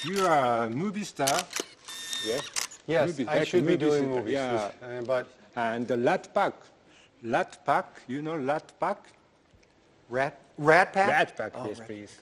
You are a movie star. Yeah. Yes, I should be doing star. movies. Yeah. But And the Lat Pack, you know Lat Pack? Rat Pack? Rat Pack, Oh, yes, Rat please.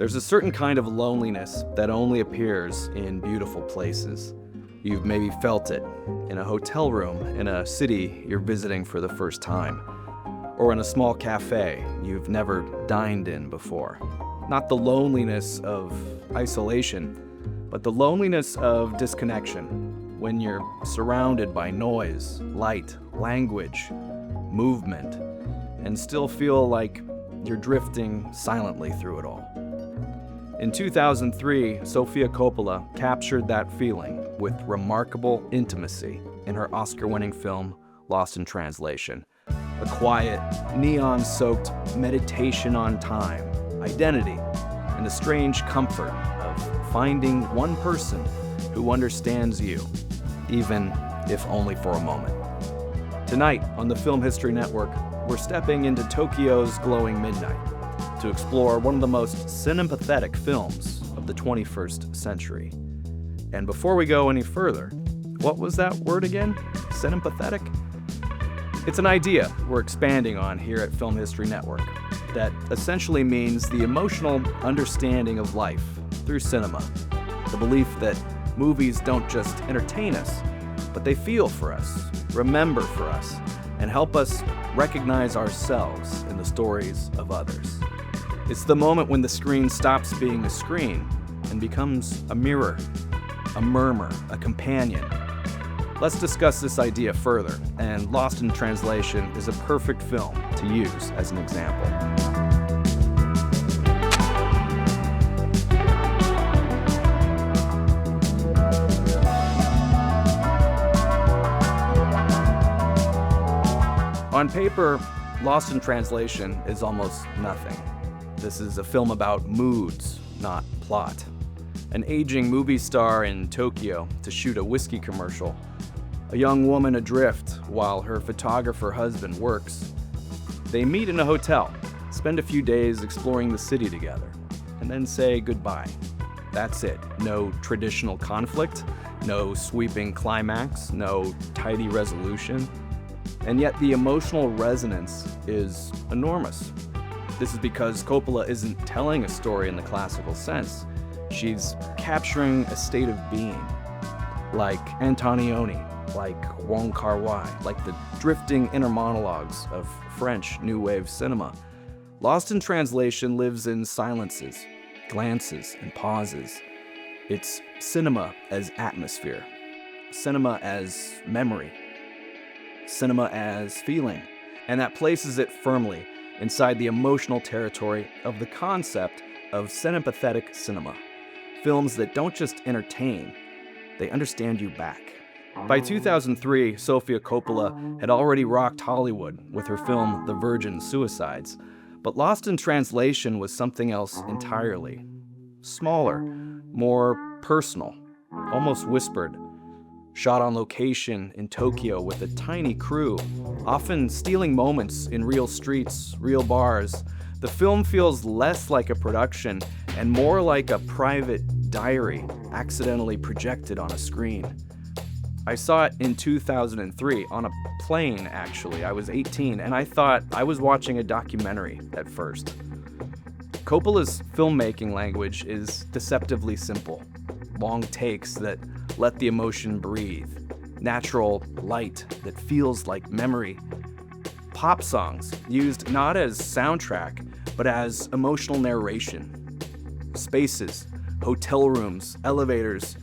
There's a certain kind of loneliness that only appears in beautiful places. You've maybe felt it in a hotel room in a city you're visiting for the first time, or in a small cafe you've never dined in before. Not the loneliness of isolation, but the loneliness of disconnection, when you're surrounded by noise, light, language, movement, and still feel like you're drifting silently through it all. In 2003, Sofia Coppola captured that feeling with remarkable intimacy in her Oscar-winning film, Lost in Translation. A quiet, neon-soaked meditation on time, identity, and the strange comfort of finding one person who understands you, even if only for a moment. Tonight, on the Film History Network, we're stepping into Tokyo's glowing midnight to explore one of the most cinempathetic films of the 21st century. And before we go any further, what was that word again? Cinempathetic? It's an idea we're expanding on here at Film History Network that essentially means the emotional understanding of life through cinema. The belief that movies don't just entertain us, but they feel for us, remember for us, and help us recognize ourselves in the stories of others. It's the moment when the screen stops being a screen and becomes a mirror, a murmur, a companion. Let's discuss this idea further, and Lost in Translation is a perfect film to use as an example. On paper, Lost in Translation is almost nothing. This is a film about moods, not plot. An aging movie star in Tokyo to shoot a whiskey commercial. A young woman adrift while her photographer husband works. They meet in a hotel, spend a few days exploring the city together, and then say goodbye. That's it. No traditional conflict, no sweeping climax, no tidy resolution. And yet the emotional resonance is enormous. This is because Coppola isn't telling a story in the classical sense. She's capturing a state of being, like Antonioni, like Wong Kar-wai, like the drifting inner monologues of French New Wave cinema. Lost in Translation lives in silences, glances, and pauses. It's cinema as atmosphere, cinema as memory, cinema as feeling, and that places it firmly inside the emotional territory of the concept of cinempathetic cinema. Films that don't just entertain, they understand you back. By 2003, Sofia Coppola had already rocked Hollywood with her film The Virgin Suicides, but Lost in Translation was something else entirely. Smaller, more personal, almost whispered. Shot on location in Tokyo with a tiny crew, often stealing moments in real streets, real bars, the film feels less like a production and more like a private diary accidentally projected on a screen. I saw it in 2003 on a plane, actually. I was 18, and I thought I was watching a documentary at first. Coppola's filmmaking language is deceptively simple. Long takes that let the emotion breathe. Natural light that feels like memory. Pop songs used not as soundtrack, but as emotional narration. Spaces, hotel rooms, elevators,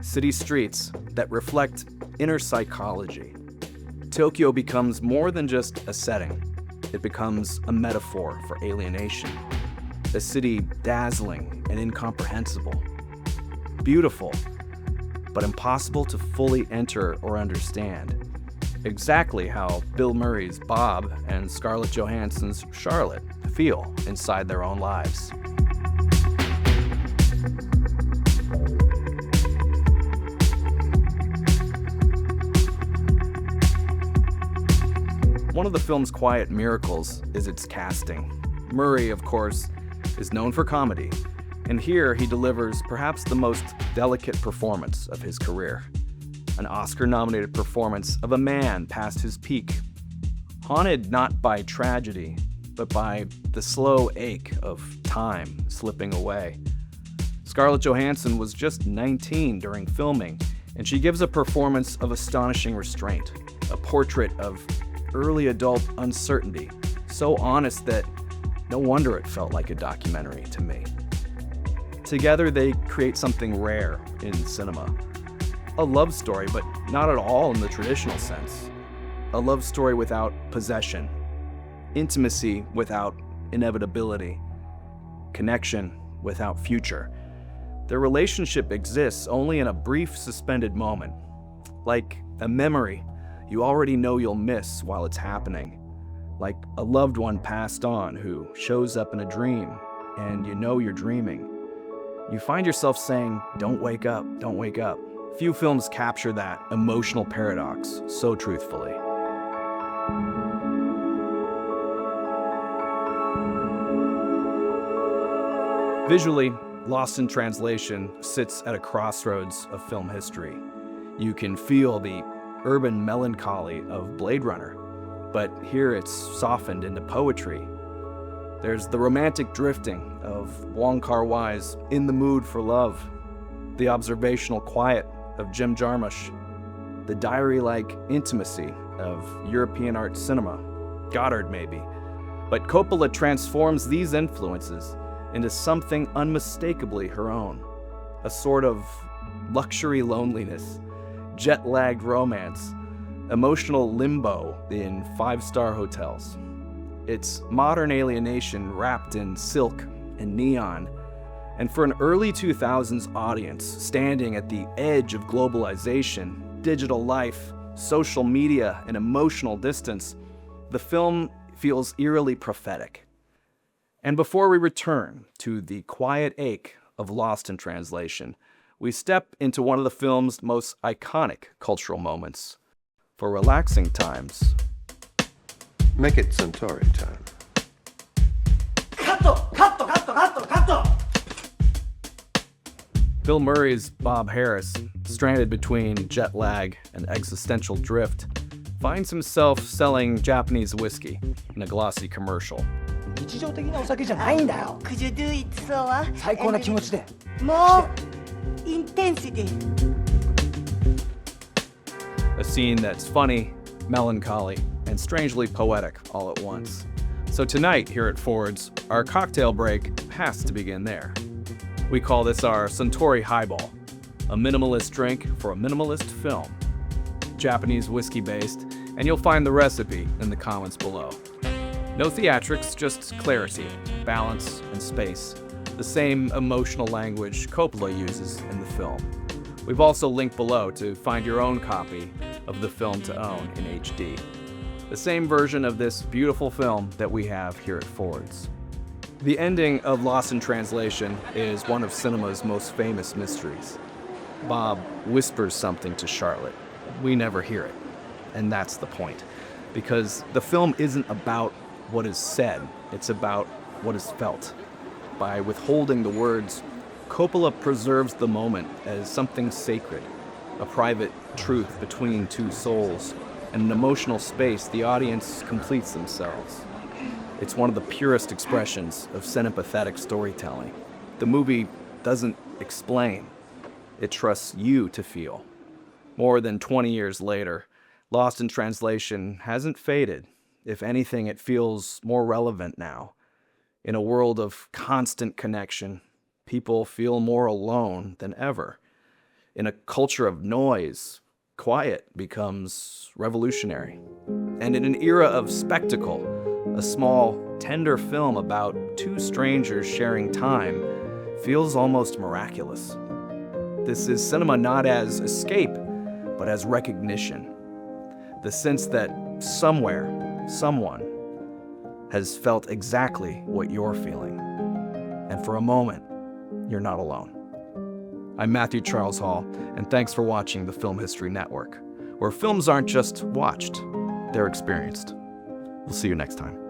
city streets that reflect inner psychology. Tokyo becomes more than just a setting. It becomes a metaphor for alienation. A city dazzling and incomprehensible. Beautiful, but impossible to fully enter or understand. Exactly how Bill Murray's Bob and Scarlett Johansson's Charlotte feel inside their own lives. One of the film's quiet miracles is its casting. Murray, of course, is known for comedy, and here he delivers perhaps the most delicate performance of his career. An Oscar-nominated performance of a man past his peak, haunted not by tragedy, but by the slow ache of time slipping away. Scarlett Johansson was just 19 during filming, and she gives a performance of astonishing restraint, a portrait of early adult uncertainty, so honest that no wonder it felt like a documentary to me. Together they create something rare in cinema. A love story, but not at all in the traditional sense. A love story without possession, intimacy without inevitability, connection without future. Their relationship exists only in a brief suspended moment, like a memory you already know you'll miss while it's happening, like a loved one passed on who shows up in a dream and you know you're dreaming. You find yourself saying, "Don't wake up, don't wake up." Few films capture that emotional paradox so truthfully. Visually, Lost in Translation sits at a crossroads of film history. You can feel the urban melancholy of Blade Runner, but here it's softened into poetry. There's the romantic drifting of Wong Kar-wai's In the Mood for Love, the observational quiet of Jim Jarmusch, the diary-like intimacy of European art cinema, Goddard maybe. But Coppola transforms these influences into something unmistakably her own, a sort of luxury loneliness, jet-lagged romance, emotional limbo in five-star hotels. It's modern alienation wrapped in silk and neon, and for an early 2000s audience standing at the edge of globalization, digital life, social media, and emotional distance, the film feels eerily prophetic. And before we return to the quiet ache of Lost in Translation, we step into one of the film's most iconic cultural moments. For relaxing times, make it Centauri time. Bill Murray's Bob Harris, stranded between jet lag and existential drift, finds himself selling Japanese whiskey in a glossy commercial. 日常的なお酒じゃないんだよ。Could you do it slower? 最高な気持ちで。More intensity. A scene that's funny, melancholy, and strangely poetic all at once. So tonight here at Ford's, our cocktail break has to begin there. We call this our Suntory Highball, a minimalist drink for a minimalist film. Japanese whiskey based, and you'll find the recipe in the comments below. No theatrics, just clarity, balance, and space. The same emotional language Coppola uses in the film. We've also linked below to find your own copy of the film to own in HD. The same version of this beautiful film that we have here at Ford's. The ending of Lost in Translation is one of cinema's most famous mysteries. Bob whispers something to Charlotte. We never hear it. And that's the point. Because the film isn't about what is said, it's about what is felt. By withholding the words, Coppola preserves the moment as something sacred, a private truth between two souls, and an emotional space the audience completes themselves. It's one of the purest expressions of cinempathetic storytelling. The movie doesn't explain, it trusts you to feel. More than 20 years later, Lost in Translation hasn't faded. If anything, it feels more relevant now. In a world of constant connection, people feel more alone than ever. In a culture of noise, quiet becomes revolutionary. And in an era of spectacle, a small, tender film about two strangers sharing time feels almost miraculous. This is cinema not as escape, but as recognition. The sense that somewhere, someone has felt exactly what you're feeling. And for a moment, you're not alone. I'm Matthew Charles Hall, and thanks for watching the Film History Network, where films aren't just watched, they're experienced. We'll see you next time.